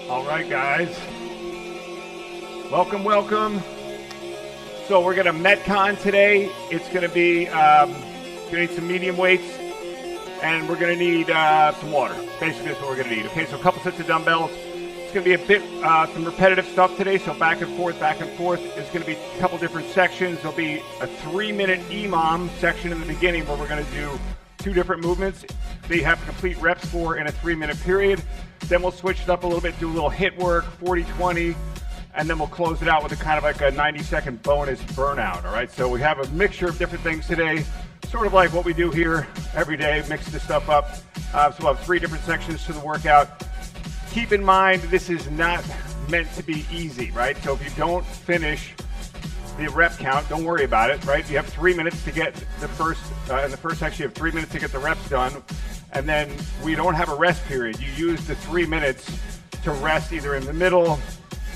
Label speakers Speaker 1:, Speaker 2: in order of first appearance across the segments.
Speaker 1: All right, guys. Welcome. So we're going to Metcon today. It's going to be, going to need some medium weights, and we're going to need some water. Basically, that's what we're going to need. Okay, so a couple sets of dumbbells. It's going to be a bit, some repetitive stuff today, so back and forth. It's going to be a couple different sections. There'll be a 3-minute EMOM section in the beginning where we're going to do 2 different movements that you have to complete reps for in a 3-minute period. Then we'll switch it up a little bit, do a little hit work, 40-20, and then we'll close it out with a kind of like a 90-second bonus burnout, all right? So we have a mixture of different things today, sort of like what we do here every day, mix this stuff up. So we'll have 3 different sections to the workout. Keep in mind, this is not meant to be easy, right? So if you don't finish the rep count, don't worry about it, right? You have 3 minutes to get the first, in the first section, you have 3 minutes to get the reps done. And then we don't have a rest period. You use the 3 minutes to rest either in the middle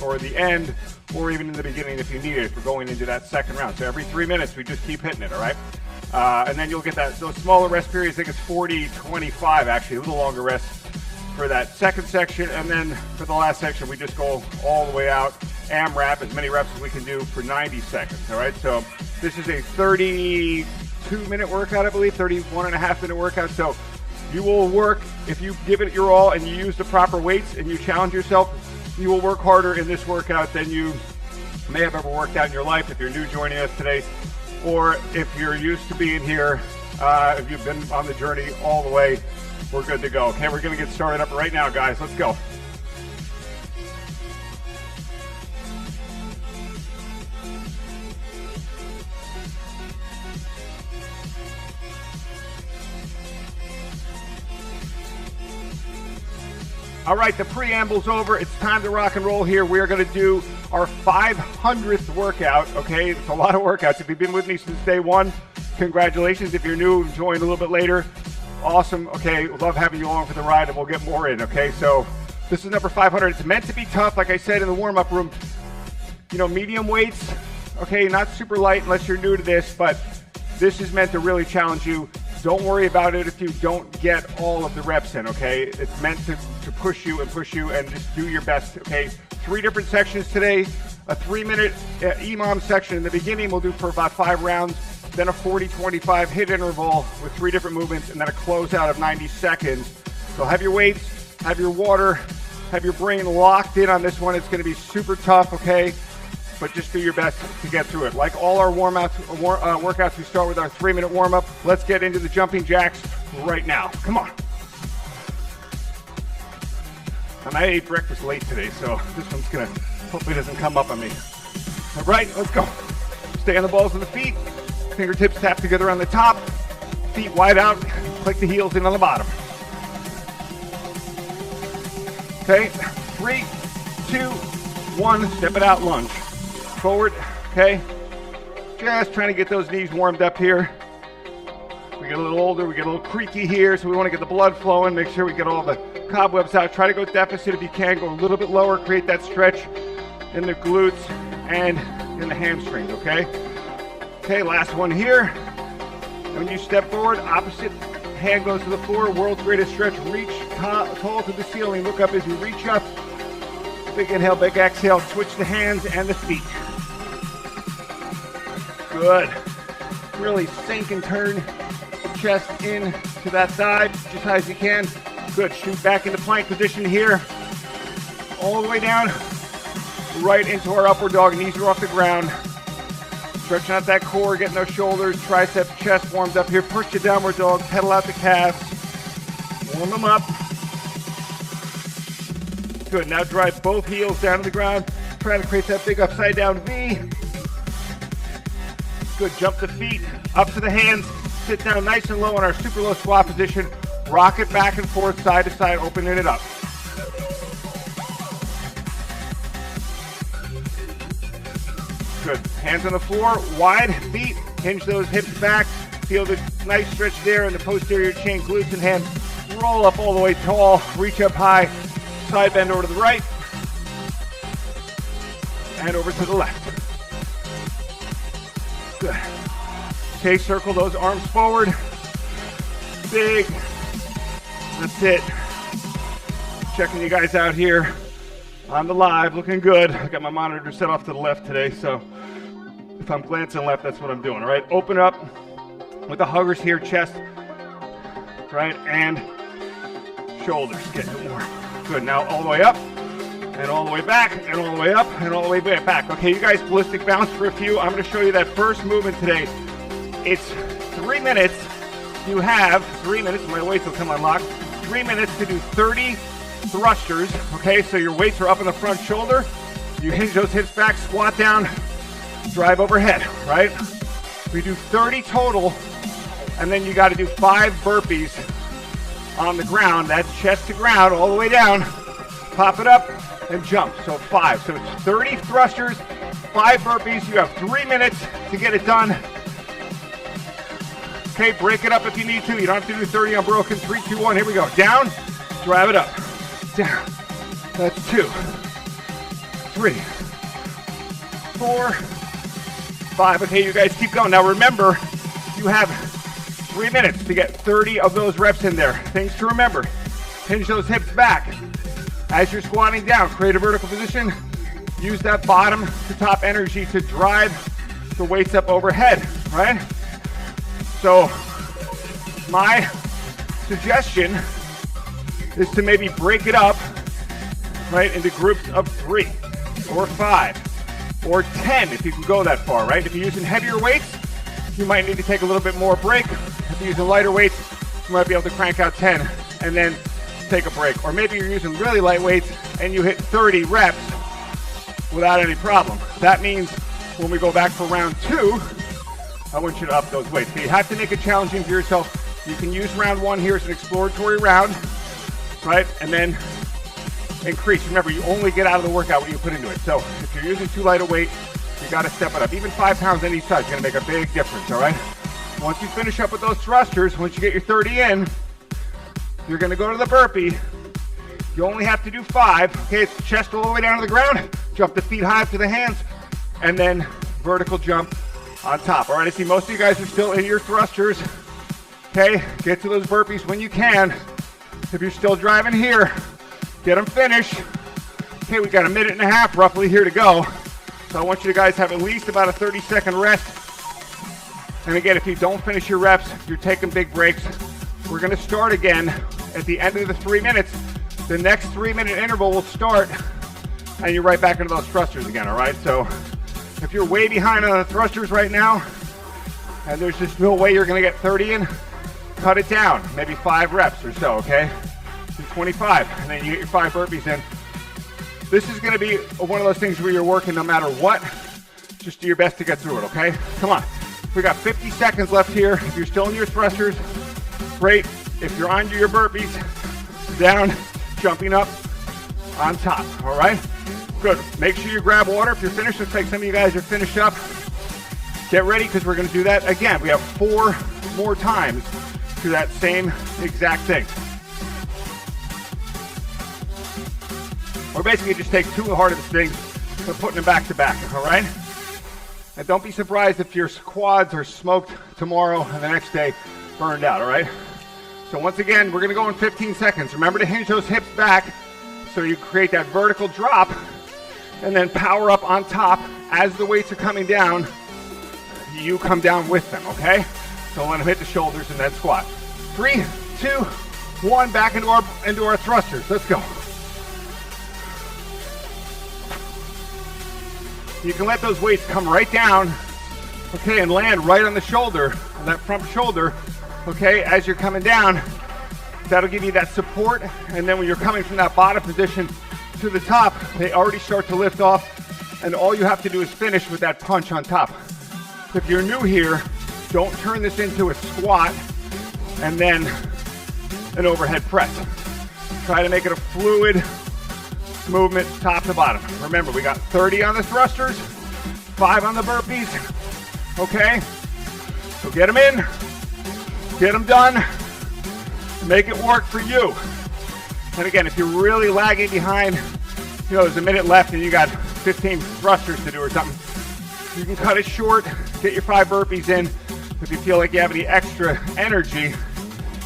Speaker 1: or the end, or even in the beginning if you need it, if we're going into that second round. So every 3 minutes, we just keep hitting it, all right? And then you'll get those smaller rest periods. I think it's 40-25, actually, a little longer rest for that second section. And then for the last section, we just go all the way out, AMRAP, as many reps as we can do for 90 seconds, all right? So this is a 32-minute workout, I believe, 31.5-minute workout. So you will work, if you give it your all and you use the proper weights and you challenge yourself, you will work harder in this workout than you may have ever worked out in your life if you're new joining us today, or if you're used to being here, if you've been on the journey all the way, we're good to go. Okay, we're going to get started up right now, guys. Let's go. All right, the preamble's over. It's time to rock and roll here. We are going to do our 500th workout, okay? It's a lot of workouts. If you've been with me since day one, congratulations. If you're new, join a little bit later. Awesome. Okay, love having you along for the ride, and we'll get more in, okay? So this is number 500. It's meant to be tough, like I said in the warm-up room. You know, medium weights, okay, not super light unless you're new to this, but this is meant to really challenge you. Don't worry about it if you don't get all of the reps in, okay? It's meant to push you and just do your best, okay? 3 different sections today. A 3-minute EMOM section in the beginning we'll do for about 5 rounds, then a 40-25 hit interval with 3 different movements, and then a closeout of 90 seconds. So have your weights, have your water, have your brain locked in on this one. It's gonna be super tough, okay? But just do your best to get through it. Like all our workouts, we start with our 3-minute warm-up. Let's get into the jumping jacks right now. Come on. And I ate breakfast late today, so this one's gonna, hopefully doesn't come up on me. All right, let's go. Stay on the balls of the feet. Fingertips tap together on the top. Feet wide out. Click the heels in on the bottom. Okay, 3, 2, 1. Step it out, lunge. Forward, okay? Just trying to get those knees warmed up here. We get a little older, we get a little creaky here, so we want to get the blood flowing, make sure we get all the cobwebs out. Try to go deficit if you can, go a little bit lower, create that stretch in the glutes and in the hamstrings, okay? Okay, last one here. And when you step forward, opposite hand goes to the floor, world's greatest stretch, reach tall to the ceiling, look up as you reach up. Big inhale, big exhale, switch the hands and the feet. Good. Really sink and turn the chest in to that side, just high as you can. Good, shoot back into plank position here. All the way down, right into our upward dog. Knees are off the ground. Stretching out that core, getting those shoulders, triceps, chest warmed up here. Push to downward dog, pedal out the calves. Warm them up. Good, now drive both heels down to the ground. Try to create that big upside down V. Good, jump the feet up to the hands. Sit down nice and low in our super low squat position. Rock it back and forth, side to side, opening it up. Good, hands on the floor, wide feet, hinge those hips back. Feel the nice stretch there in the posterior chain, glutes and hands. Roll up all the way tall, reach up high. Side bend over to the right and over to the left. Good. Okay, circle those arms forward. Big. That's it. Checking you guys out here. On the live, looking good. I got my monitor set off to the left today, so if I'm glancing left, that's what I'm doing, all right? Open up with the huggers here, chest, right, and shoulders. Get more. Good, now all the way up, and all the way back, and all the way up, and all the way back. Okay, you guys ballistic bounce for a few. I'm gonna show you that first movement today. It's 3 minutes. You have 3 minutes, my weights will come unlocked. 3 minutes to do 30 thrusters, okay? So your weights are up in the front shoulder. You hinge those hips back, squat down, drive overhead, right? We do 30 total, and then you gotta do 5 burpees on the ground. That's chest to ground, all the way down. Pop it up and jump, so 5. So it's 30 thrusters, 5 burpees. You have 3 minutes to get it done. Okay, break it up if you need to. You don't have to do 30 unbroken. 3, 2, 1, here we go. Down, drive it up. Down. That's 2, 3, 4, 5. Okay, you guys keep going. Now remember, you have 3 minutes to get 30 of those reps in there. Things to remember. Hinge those hips back. As you're squatting down, create a vertical position. Use that bottom to top energy to drive the weights up overhead, right? So my suggestion is to maybe break it up, right, into groups of 3 or 5 or 10 if you can go that far, right? If you're using heavier weights, you might need to take a little bit more break. If you're using lighter weights, you might be able to crank out 10 and then take a break. Or maybe you're using really light weights and you hit 30 reps without any problem. That means when we go back for round 2, I want you to up those weights. Okay, you have to make it challenging for yourself. You can use round 1 here as an exploratory round, right? And then increase. Remember, you only get out of the workout what you put into it. So if you're using too light a weight, you got to step it up. Even 5 pounds on each side is going to make a big difference, all right? Once you finish up with those thrusters, once you get your 30 in, you're going to go to the burpee. You only have to do 5. Okay, it's chest all the way down to the ground. Jump the feet high to the hands, and then vertical jump on top. All right, I see most of you guys are still in your thrusters. Okay, get to those burpees when you can. If you're still driving here, get them finished. Okay, we got 1.5 minutes roughly here to go. So I want you guys to have at least about a 30-second rest. And again, if you don't finish your reps, you're taking big breaks. We're gonna start again at the end of the 3 minutes. The next 3-minute interval will start, and you're right back into those thrusters again, all right? So if you're way behind on the thrusters right now, and there's just no way you're gonna get 30 in, cut it down, maybe 5 reps or so, okay? Do 25, and then you get your 5 burpees in. This is gonna be one of those things where you're working no matter what. Just do your best to get through it, okay? Come on. We got 50 seconds left here. If you're still in your thrusters, great. If you're on your burpees, down, jumping up, on top, all right? Good. Make sure you grab water. If you're finished, looks like some of you guys are finished up. Get ready, because we're gonna do that again. We have 4 more times to that same exact thing. Or basically just take 2 hardest things and putting them back to back, all right? And don't be surprised if your quads are smoked tomorrow and the next day burned out, all right? So once again, we're gonna go in 15 seconds. Remember to hinge those hips back so you create that vertical drop, and then power up on top. As the weights are coming down, you come down with them, okay? So let them hit the shoulders and then squat. 3, 2, 1, back into our thrusters. Let's go. You can let those weights come right down, okay, and land right on the shoulder, on that front shoulder, okay, as you're coming down. That'll give you that support, and then when you're coming from that bottom position to the top, they already start to lift off, and all you have to do is finish with that punch on top. If you're new here, don't turn this into a squat and then an overhead press. Try to make it a fluid movement top to bottom. Remember, we got 30 on the thrusters, 5 on the burpees, okay? So get them in, get them done, make it work for you. And again, if you're really lagging behind, you know, there's a minute left and you got 15 thrusters to do or something, you can cut it short, get your 5 burpees in. If you feel like you have any extra energy,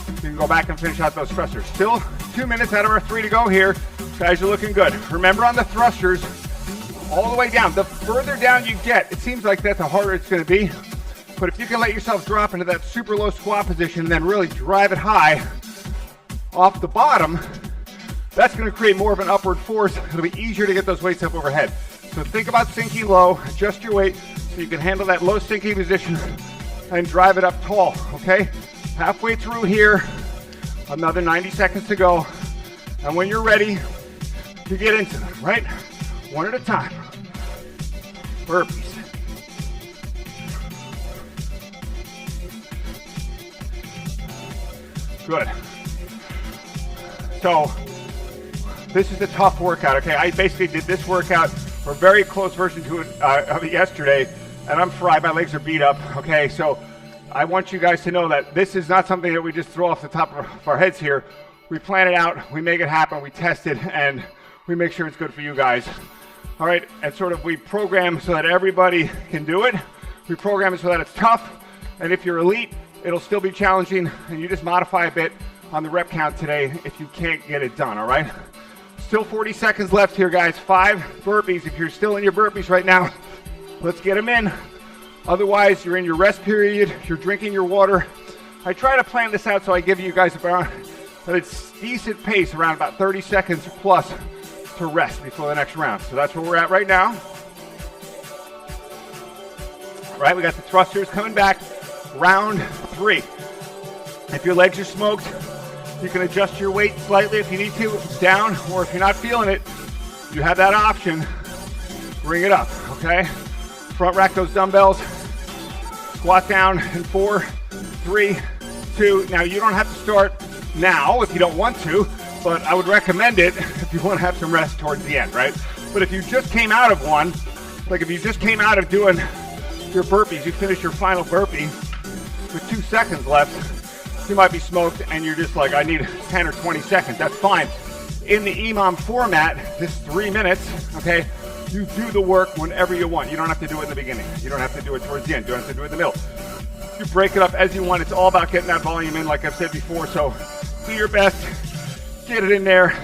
Speaker 1: you can go back and finish out those thrusters. Still 2 minutes out of our 3 to go here. Guys, you're looking good. Remember on the thrusters, all the way down. The further down you get, it seems like that's the harder it's going to be. But if you can let yourself drop into that super low squat position and then really drive it high off the bottom, that's going to create more of an upward force. It'll be easier to get those weights up overhead. So think about sinking low, adjust your weight so you can handle that low sinking position and drive it up tall, okay? Halfway through here, another 90 seconds to go. And when you're ready, you get into them, right? One at a time. Burpees. Good. So, this is a tough workout, okay? I basically did this workout, or a very close version to it of it yesterday, and I'm fried, my legs are beat up, okay? So, I want you guys to know that this is not something that we just throw off the top of our heads here. We plan it out, we make it happen, we test it, and we make sure it's good for you guys. All right, and sort of we program so that everybody can do it. We program it so that it's tough, and if you're elite, it'll still be challenging, and you just modify a bit on the rep count today if you can't get it done, all right? Still 40 seconds left here, guys. 5 burpees. If you're still in your burpees right now, let's get them in. Otherwise, you're in your rest period, you're drinking your water. I try to plan this out so I give you guys about a decent pace, around about 30 seconds plus to rest before the next round. So that's where we're at right now. All right, we got the thrusters coming back. Round 3. If your legs are smoked, you can adjust your weight slightly if you need to, down, or if you're not feeling it, you have that option. Bring it up, okay? Front rack those dumbbells. Squat down in 4, 3, 2. Now, you don't have to start now if you don't want to, but I would recommend it if you want to have some rest towards the end, right? But if you just came out of one, like if you just came out of doing your burpees, you finish your final burpee with 2 seconds left, you might be smoked and you're just like, I need 10 or 20 seconds. That's fine. In the EMOM format, this 3 minutes, okay, you do the work whenever you want. You don't have to do it in the beginning. You don't have to do it towards the end. You don't have to do it in the middle. You break it up as you want. It's all about getting that volume in, like I've said before. So do your best. Get it in there.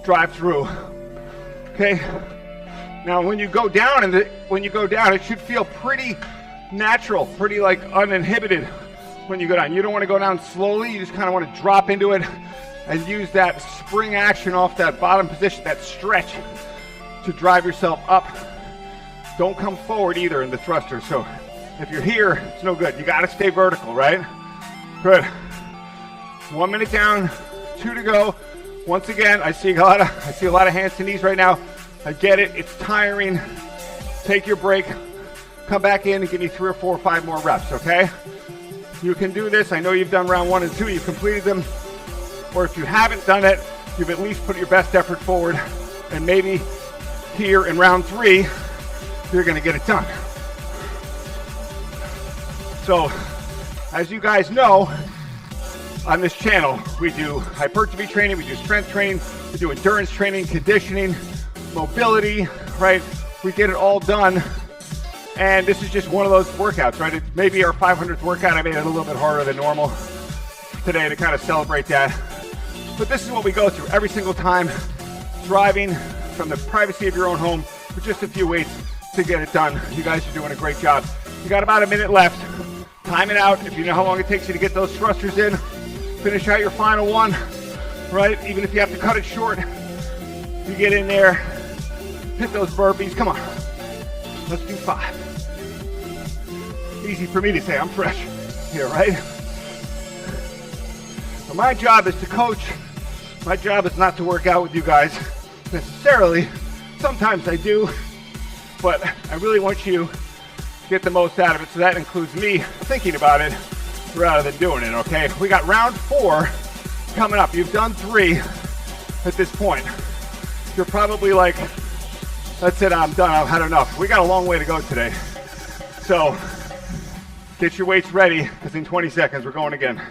Speaker 1: Drive through. Okay? Now, when you go down, it should feel pretty natural, pretty like uninhibited when you go down. You don't want to go down slowly. You just kind of want to drop into it and use that spring action off that bottom position, that stretch, to drive yourself up. Don't come forward either in the thruster. So if you're here, it's no good. You got to stay vertical, right? Good. 1 minute down, 2 to go. Once again, I see a lot of hands to knees right now. I get it. It's tiring. Take your break. Come back in and give me 3 or 4 or 5 more reps, okay? You can do this. I know you've done round 1 and 2. You've completed them. Or if you haven't done it, you've at least put your best effort forward. And maybe here in round 3, you're going to get it done. So, as you guys know, on this channel, we do hypertrophy training, we do strength training, we do endurance training, conditioning, mobility, right? We get it all done. And this is just one of those workouts, right? It's maybe our 500th workout. I made it a little bit harder than normal today to kind of celebrate that. But this is what we go through every single time, driving from the privacy of your own home with just a few weights to get it done. You guys are doing a great job. You got about a minute left. Time it out. If you know how long it takes you to get those thrusters in, finish out your final one, right? Even if you have to cut it short, you get in there, hit those burpees. Come on. Let's do 5. Easy for me to say, I'm fresh here, right? So my job is to coach. My job is not to work out with you guys necessarily. Sometimes I do, but I really want you to get the most out of it. So that includes me thinking about it rather than doing it, okay? We got round 4 coming up. You've done 3 at this point. You're probably like, that's it, I'm done, I've had enough. We got a long way to go today. So get your weights ready, because in 20 seconds we're going again.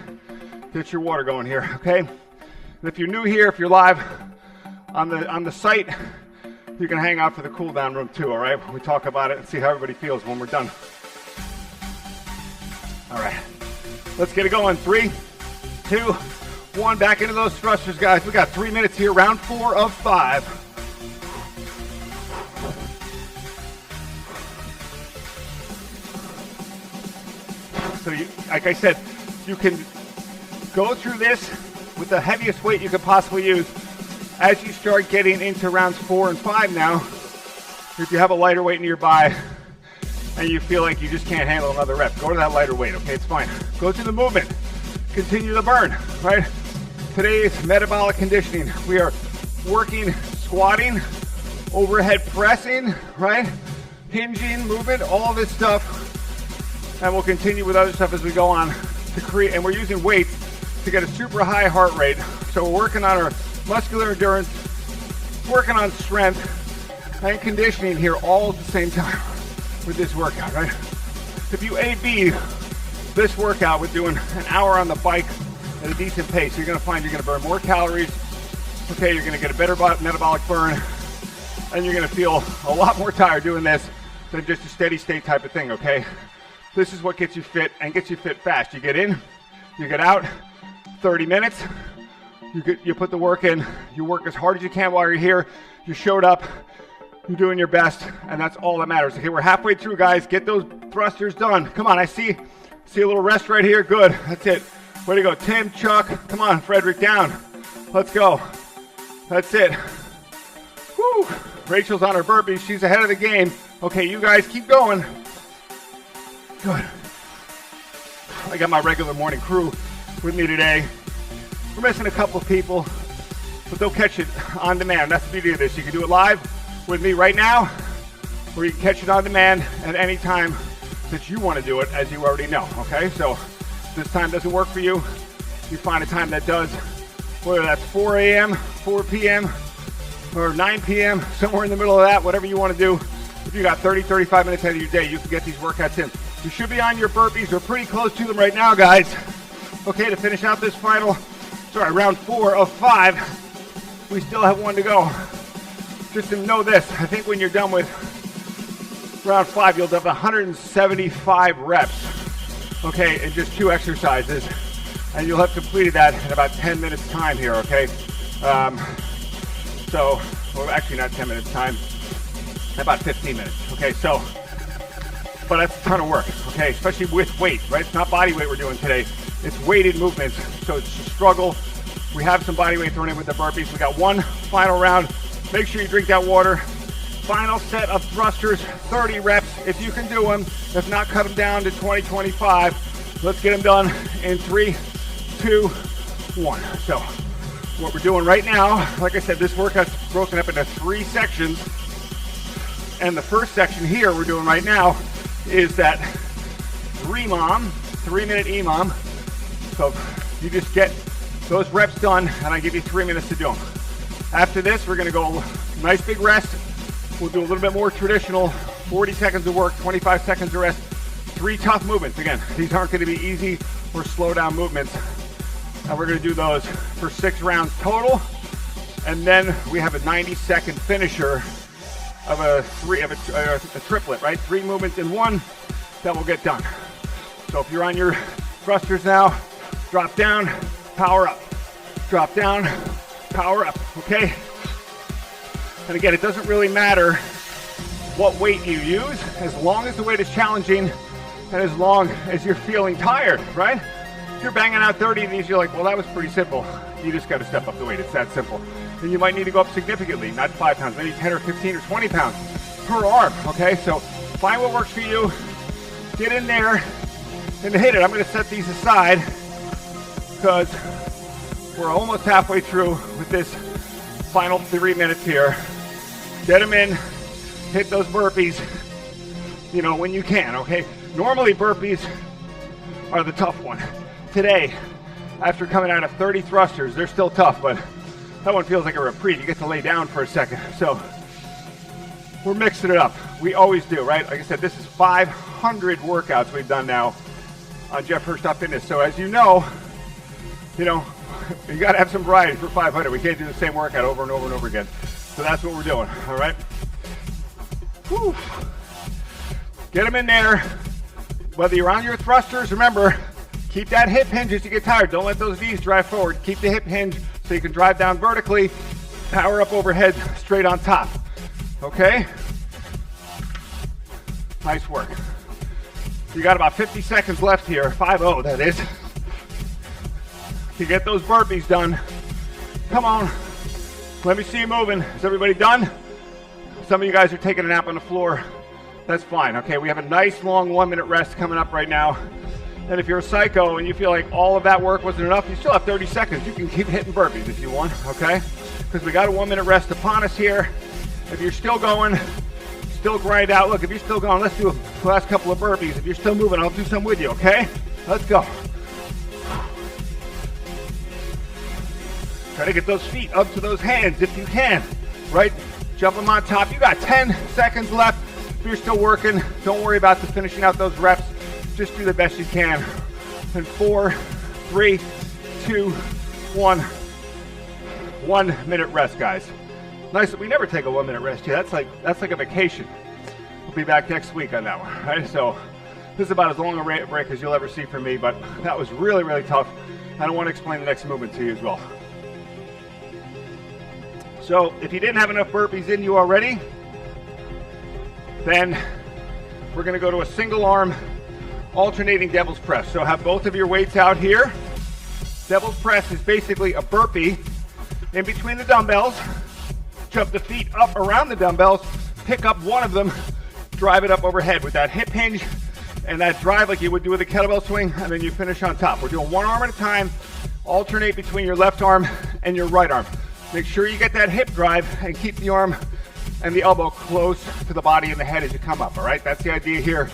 Speaker 1: Get your water going here, okay? And if you're new here, if you're live on the site, you can hang out for the cool down room too, all right? We talk about it and see how everybody feels when we're done. All right, let's get it going. 3, 2, one. Back into those thrusters, guys. We got 3 minutes here, round 4 of 5. So like I said, you can go through this with the heaviest weight you could possibly use. As you start getting into rounds 4 and 5 now, if you have a lighter weight nearby and you feel like you just can't handle another rep, go to that lighter weight, okay? It's fine. Go through the movement. Continue the burn, right? Today's metabolic conditioning. We are working, squatting, overhead pressing, right? Hinging, movement, all this stuff. And we'll continue with other stuff as we go on to create, and we're using weights to get a super high heart rate. So we're working on our muscular endurance, working on strength and conditioning here all at the same time with this workout, right? If you A/B this workout with doing an hour on the bike at a decent pace, you're gonna find you're gonna burn more calories, okay? You're gonna get a better metabolic burn, and you're gonna feel a lot more tired doing this than just a steady state type of thing, okay? This is what gets you fit and gets you fit fast. You get in, you get out, 30 minutes, you put the work in, you work as hard as you can while you're here, you showed up, you're doing your best, and that's all that matters. Okay, we're halfway through, guys. Get those thrusters done. Come on, I see a little rest right here. Good, that's it. Way to go, Tim, Chuck. Come on, Frederick, down. Let's go. That's it. Woo. Rachel's on her burpees. She's ahead of the game. Okay, you guys keep going. Good. I got my regular morning crew with me today. We're missing a couple of people, but they'll catch it on demand. That's the beauty of this. You can do it live with me right now, or you can catch it on demand at any time that you want to do it, as you already know, okay? So if this time doesn't work for you, you find a time that does, whether that's 4 a.m., 4 p.m., or 9 p.m., somewhere in the middle of that, whatever you want to do. If you got 30, 35 minutes out of your day, you can get these workouts in. You should be on your burpees. We're pretty close to them right now, guys. Okay, to finish out this round 4 of 5. We still have one to go. Just to know this, I think when you're done with round 5, you'll have 175 reps, okay, in just 2 exercises. And you'll have completed that in about 10 minutes time here, okay? Well, actually not 10 minutes time, about 15 minutes, okay? So, but that's a ton of work, okay? Especially with weight, right? It's not body weight we're doing today. It's weighted movements, so it's a struggle. We have some body weight thrown in with the burpees. We got one final round. Make sure you drink that water. Final set of thrusters, 30 reps if you can do them. If not, cut them down to 20, 25. Let's get them done in 3, 2, 1. So what we're doing right now, like I said, this workout's broken up into 3 sections. And the first section here we're doing right now is that 3-minute EMOM. So you just get those reps done, and I give you 3 minutes to do them. After this, we're gonna go nice big rest. We'll do a little bit more traditional, 40 seconds of work, 25 seconds of rest, 3 tough movements. Again, these aren't gonna be easy or slow down movements. And we're gonna do those for 6 rounds total. And then we have a 90-second finisher of a triplet, right? 3 movements in one that will get done. So if you're on your thrusters now, drop down, power up. Drop down, power up, okay? And again, it doesn't really matter what weight you use, as long as the weight is challenging and as long as you're feeling tired, right? If you're banging out 30 of these, you're like, well, that was pretty simple. You just got to step up the weight. It's that simple. Then you might need to go up significantly, not 5 pounds, maybe 10 or 15 or 20 pounds per arm, okay? So find what works for you, get in there, and hit it. I'm going to set these aside because we're almost halfway through with this final 3 minutes here. Get them in, hit those burpees, when you can, okay? Normally burpees are the tough one. Today, after coming out of 30 thrusters, they're still tough, but that one feels like a reprieve. You get to lay down for a second. So we're mixing it up. We always do, right? Like I said, this is 500 workouts we've done now on JeffHirsch.fitness. So as you know, you got to have some variety for 500. We can't do the same workout over and over and over again. So that's what we're doing, all right? Whew. Get them in there. Whether you're on your thrusters, remember, Keep that hip hinge as you get tired. Don't let those knees drive forward. Keep the hip hinge so you can drive down vertically. Power up overhead, straight on top. Okay? Nice work. You got about 50 seconds left here. 5-0, that is. To get those burpees done. Come on. Let me see you moving. Is everybody done? Some of you guys are taking a nap on the floor. That's fine. Okay, we have a nice long 1 minute rest coming up right now. And if you're a psycho and you feel like all of that work wasn't enough, you still have 30 seconds. You can keep hitting burpees if you want, okay? Because we got a 1 minute rest upon us here. If you're still going, still grind out. Look, if you're still going, let's do the last couple of burpees. If you're still moving, I'll do some with you, okay? Let's go. Try to get those feet up to those hands if you can, right? Jump them on top. You got 10 seconds left. If you're still working, don't worry about the finishing out those reps. Just do the best you can. And 4, 3, 2, 1. 1 minute rest, guys. Nice. We never take a 1 minute rest here. That's like a vacation. We'll be back next week on that one, right? So this is about as long a break as you'll ever see from me, but that was really, really tough. I don't want to explain the next movement to you as well. So if you didn't have enough burpees in you already, then we're going to go to a single arm alternating devil's press. So have both of your weights out here. Devil's press is basically a burpee in between the dumbbells. Jump the feet up around the dumbbells, pick up one of them, drive it up overhead with that hip hinge and that drive like you would do with a kettlebell swing, and then you finish on top. We're doing one arm at a time. Alternate between your left arm and your right arm. Make sure you get that hip drive and keep the arm and the elbow close to the body and the head as you come up, all right? That's the idea here.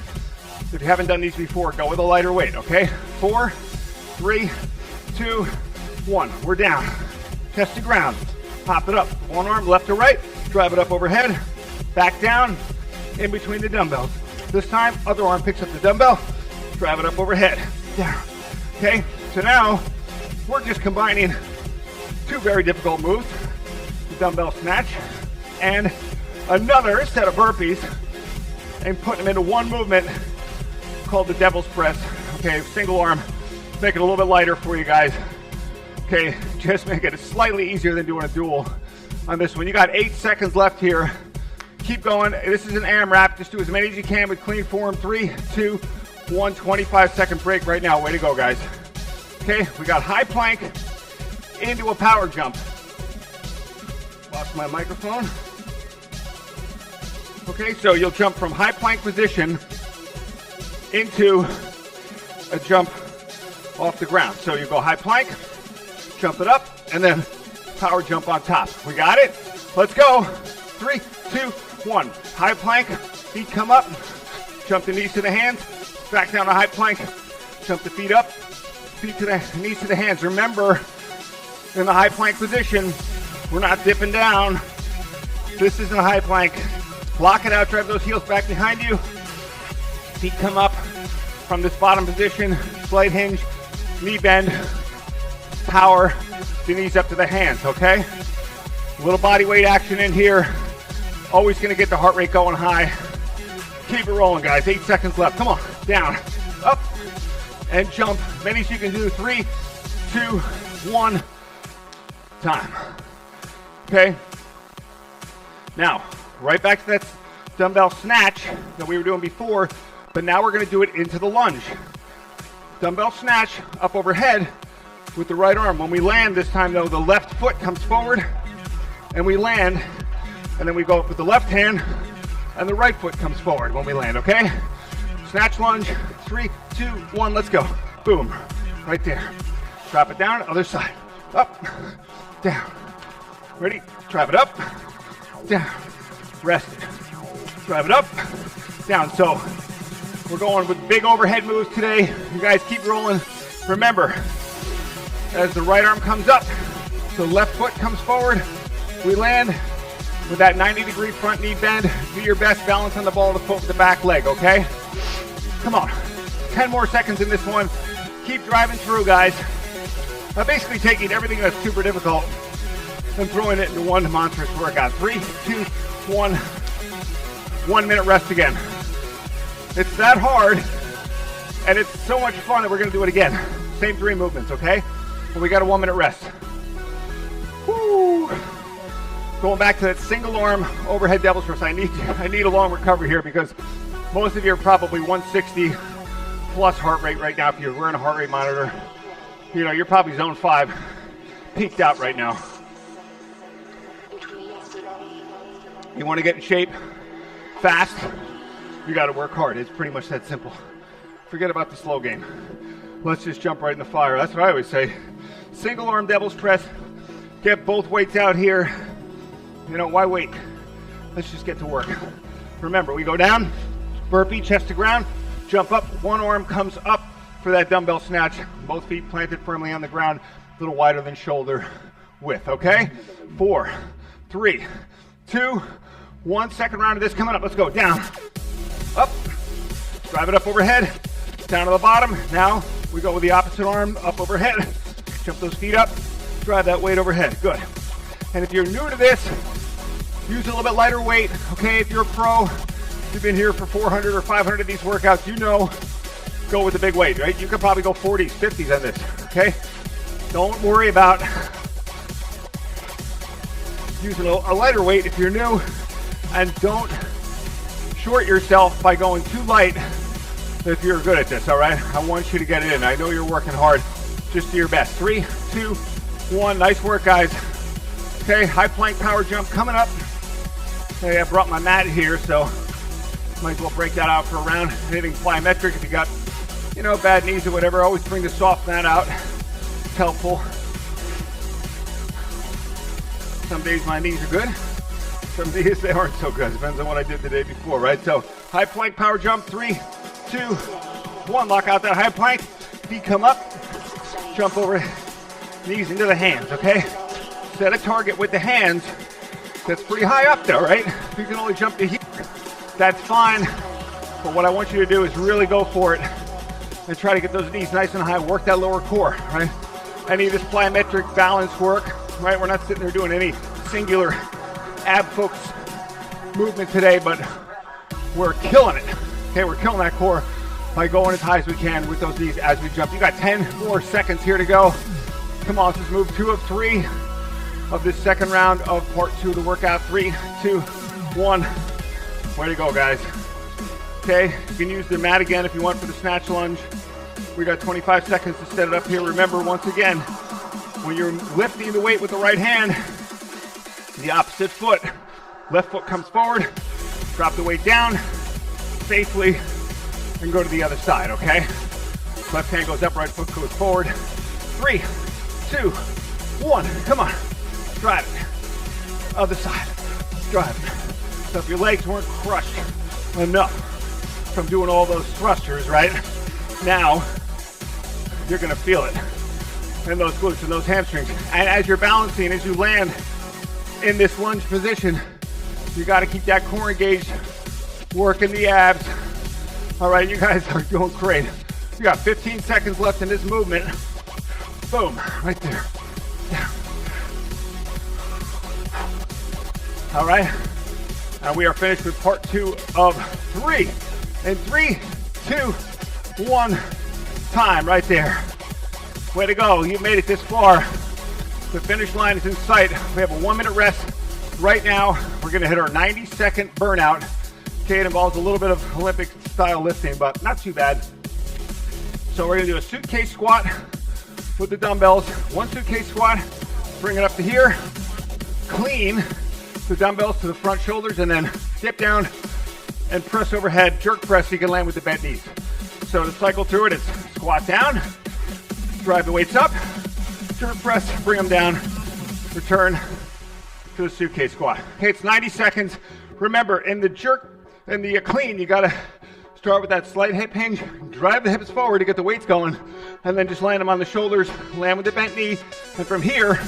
Speaker 1: If you haven't done these before, go with a lighter weight, okay? 4, 3, 2, 1. We're down. Test the ground. Pop it up. One arm left to right. Drive it up overhead. Back down in between the dumbbells. This time, other arm picks up the dumbbell. Drive it up overhead. Down. Okay? So now, we're just combining 2 very difficult moves. The dumbbell snatch and another set of burpees and putting them into one movement called the devil's press. Okay, single arm. Make it a little bit lighter for you guys. Okay, just make it slightly easier than doing a dual on this one. You got 8 seconds left here. Keep going. This is an AMRAP. Just do as many as you can with clean form. 3, 2, 1, 25-second break right now. Way to go, guys. Okay, we got high plank into a power jump. Lost my microphone. Okay, so you'll jump from high plank position into a jump off the ground. So you go high plank, jump it up, and then power jump on top. We got it? Let's go. 3, 2, 1. High plank, feet come up, jump the knees to the hands, back down to high plank, jump the feet up, feet to the knees to the hands. Remember, in the high plank position, we're not dipping down. This isn't a high plank. Lock it out, drive those heels back behind you. Feet come up from this bottom position, slight hinge, knee bend, power, the knees up to the hands, okay? A little body weight action in here. Always gonna get the heart rate going high. Keep it rolling, guys. 8 seconds left. Come on, down, up, and jump. Many as you can do. 3, 2, 1, time. Okay? Now, right back to that dumbbell snatch that we were doing before, but now we're gonna do it into the lunge. Dumbbell snatch up overhead with the right arm. When we land this time though, the left foot comes forward and we land, and then we go up with the left hand and the right foot comes forward when we land, okay? Snatch lunge, 3, 2, 1, let's go. Boom, right there. Drop it down, other side. Up, down. Ready? Drive it up, down. Rest it. Drive it up, down. So we're going with big overhead moves today. You guys keep rolling. Remember, as the right arm comes up, the left foot comes forward, we land with that 90-degree front knee bend. Do your best, balance on the ball of the foot with the back leg, okay? Come on. 10 more seconds in this one. Keep driving through, guys. I'm basically taking everything that's super difficult and throwing it into one monstrous workout. 3, 2, 1. 1 minute rest again. It's that hard And it's so much fun that we're gonna do it again. Same 3 movements, okay? But we got a 1-minute rest. Woo! Going back to that single arm overhead devil's press. I need a long recovery here because most of you are probably 160 plus heart rate right now. If you're wearing a heart rate monitor, you know, you're probably zone 5, peaked out right now. You want to get in shape fast, you got to work hard. It's pretty much that simple. Forget about the slow game. Let's just jump right in the fire. That's what I always say. Single arm devil's press. Get both weights out here. You know, why wait? Let's just get to work. Remember, we go down, burpee, chest to ground, jump up, one arm comes up for that dumbbell snatch, both feet planted firmly on the ground, a little wider than shoulder width, okay? 4, 3, 2, 1. Second round of this coming up. Let's go. Down, up, drive it up overhead, down to the bottom. Now we go with the opposite arm, up overhead. Jump those feet up, drive that weight overhead. Good. And if you're new to this, use a little bit lighter weight, okay? If you're a pro, you've been here for 400 or 500 of these workouts, you know, go with the big weight, right? You could probably go 40s, 50s on this, okay? Don't worry about using a lighter weight if you're new, and don't short yourself by going too light if you're good at this, all right? I want you to get it in. I know you're working hard. Just do your best. 3, 2, 1. Nice work, guys. Okay, high plank power jump coming up. Hey, I brought my mat here, so might as well break that out for a round. Anything plyometric, if you got, you know, bad knees or whatever, always bring the soft mat out. It's helpful. Some days my knees are good. Some days they aren't so good. Depends on what I did the day before, right? So high plank power jump, 3, 2, 1. Lock out that high plank. Feet come up. Jump over, knees into the hands, okay? Set a target with the hands that's pretty high up there, right? If you can only jump to here, that's fine. But what I want you to do is really go for it and try to get those knees nice and high. Work that lower core, right? Any of this plyometric balance work, right? We're not sitting there doing any singular ab focus movement today, but we're killing it. Okay, we're killing that core by going as high as we can with those knees as we jump. You got 10 more seconds here to go. Come on, let's just move 2 of 3 of this second round of part 2 of the workout. 3, 2, 1. Way to go, guys. Okay, you can use the mat again if you want for the snatch lunge. We got 25 seconds to set it up here. Remember, once again, when you're lifting the weight with the right hand, the opposite foot, left foot comes forward, drop the weight down safely, and go to the other side, okay? Left hand goes up, right foot goes forward. 3, 2, 1, come on. Drive it. Other side, drive it. So if your legs weren't crushed enough from doing all those thrusters, right? Now, you're gonna feel it in those glutes and those hamstrings. And as you're balancing, as you land in this lunge position, you gotta keep that core engaged, working the abs. All right, you guys are doing great. You got 15 seconds left in this movement. Boom, right there. Down. All right, and we are finished with part 2 of 3. In 3, 2, 1, time right there. Way to go, you made it this far. The finish line is in sight. We have a 1-minute rest right now. We're gonna hit our 90-second burnout. Okay, it involves a little bit of Olympic style lifting, but not too bad. So we're gonna do a suitcase squat with the dumbbells. 1 suitcase squat, bring it up to here, clean the dumbbells to the front shoulders, and then dip down and press overhead, jerk press so you can land with the bent knees. So to cycle through it, it's squat down, drive the weights up, jerk press, bring them down, return to the suitcase squat. Okay, it's 90 seconds. Remember, in the jerk and the clean, you gotta start with that slight hip hinge, drive the hips forward to get the weights going, and then just land them on the shoulders, land with the bent knee, and from here,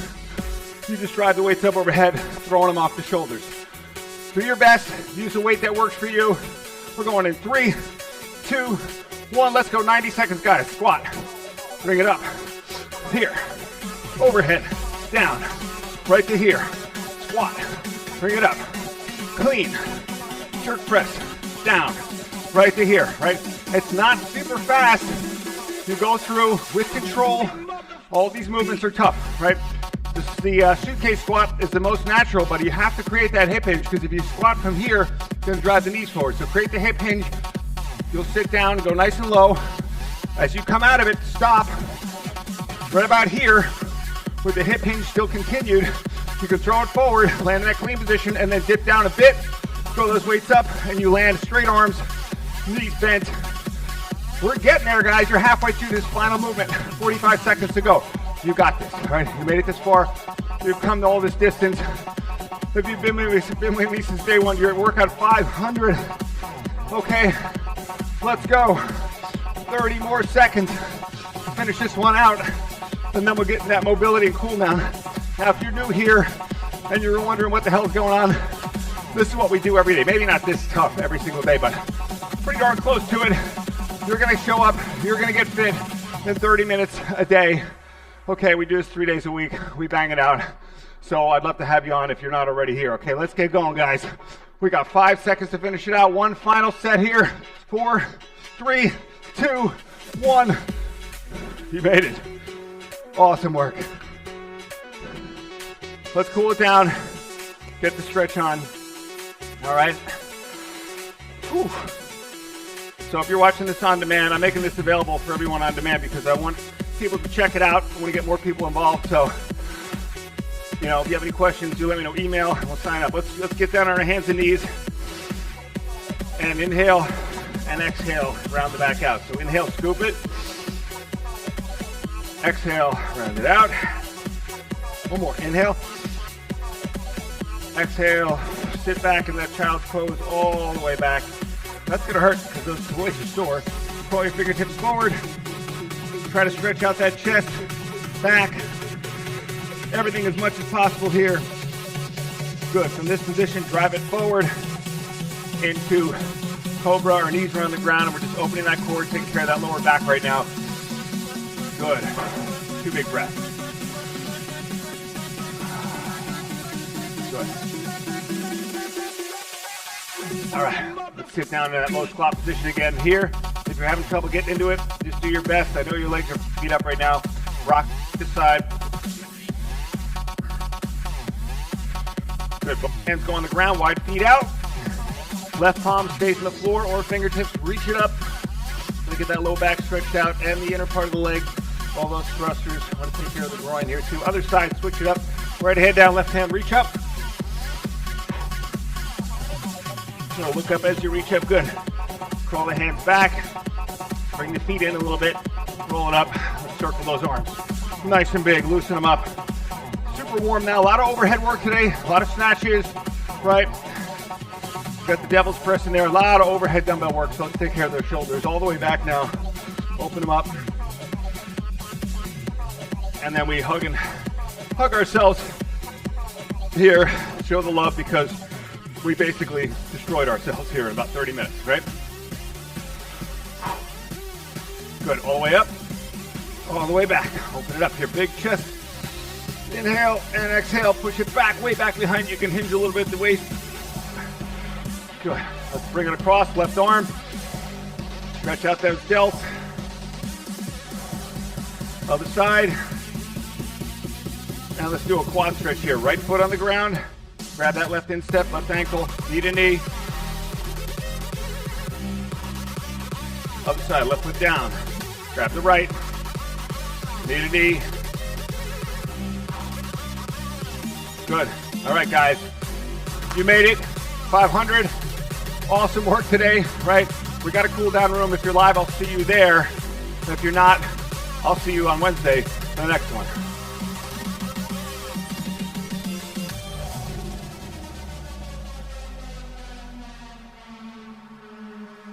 Speaker 1: you just drive the weights up overhead, throwing them off the shoulders. Do your best, use a weight that works for you. We're going in 3, 2, 1, let's go. 90 seconds, guys. Squat, bring it up, here, overhead, down, right to here, squat, bring it up, clean, jerk press, down, right to here, right? It's not super fast. You go through with control. All these movements are tough, right? The suitcase squat is the most natural, but you have to create that hip hinge because if you squat from here, it's going to drive the knees forward. So create the hip hinge. You'll sit down and go nice and low. As you come out of it, stop. Right about here, with the hip hinge still continued, you can throw it forward, land in that clean position, and then dip down a bit. Throw those weights up, and you land straight arms, knees bent. We're getting there, guys. You're halfway through this final movement. 45 seconds to go. You got this, all right? You made it this far. You've come to all this distance. If you've been with me since day one, you're at workout 500. Okay, let's go. 30 more seconds. Finish this one out, and then we'll get in that mobility and cool down. Now, if you're new here and you're wondering what the hell is going on, this is what we do every day. Maybe not this tough every single day, but pretty darn close to it. You're gonna show up, you're gonna get fit in 30 minutes a day. Okay, we do this 3 days a week. We bang it out. So I'd love to have you on if you're not already here. Okay, let's get going, guys. We got 5 seconds to finish it out. One final set here. 4, 3, 2, 1. You made it. Awesome work. Let's cool it down. Get the stretch on. All right. Whew. So if you're watching this on demand, I'm making this available for everyone on demand because I want people to check it out. I want to get more people involved. So, if you have any questions, do let me know. Email, and we'll sign up. Let's get down on our hands and knees. And inhale and exhale, round the back out. So inhale, scoop it. Exhale, round it out. One more. Inhale. Exhale. Sit back in that child's pose all the way back. That's going to hurt because those joints are sore. Pull your fingertips forward. Try to stretch out that chest, back. Everything as much as possible here. Good. From this position, drive it forward into cobra. Our knees are on the ground, and we're just opening that core, taking care of that lower back right now. Good. 2 big breaths. Good. All right. Let's sit down in that low squat position again here. If you're having trouble getting into it, just do your best. I know your legs are beat up right now. Rock this side. Good. Both hands go on the ground, wide feet out. Left palm stays on the floor or fingertips. Reach it up. Gonna get that low back stretched out and the inner part of the leg. All those thrusters. Want to take care of the groin here too. Other side, switch it up. Right head down, left hand, reach up. So look up as you reach up. Good. Crawl the hands back. Bring the feet in a little bit. Roll it up. Let's circle those arms. Nice and big. Loosen them up. Super warm now. A lot of overhead work today. A lot of snatches. Right. Got the devil's press in there. A lot of overhead dumbbell work. So let's take care of those shoulders. All the way back now. Open them up. And then we hug ourselves here. Show the love because we basically destroyed ourselves here in about 30 minutes, right? Good, all the way up, all the way back. Open it up here, big chest. Inhale and exhale, push it back, way back behind you. You can hinge a little bit at the waist. Good, let's bring it across, left arm. Stretch out those delts. Other side. Now let's do a quad stretch here. Right foot on the ground. Grab that left instep, left ankle, knee to knee. Other side, left foot down. Grab the right, knee to knee. Good. All right, guys. You made it. 500. Awesome work today, right? We got a cool down room. If you're live, I'll see you there. If you're not, I'll see you on Wednesday for the next one.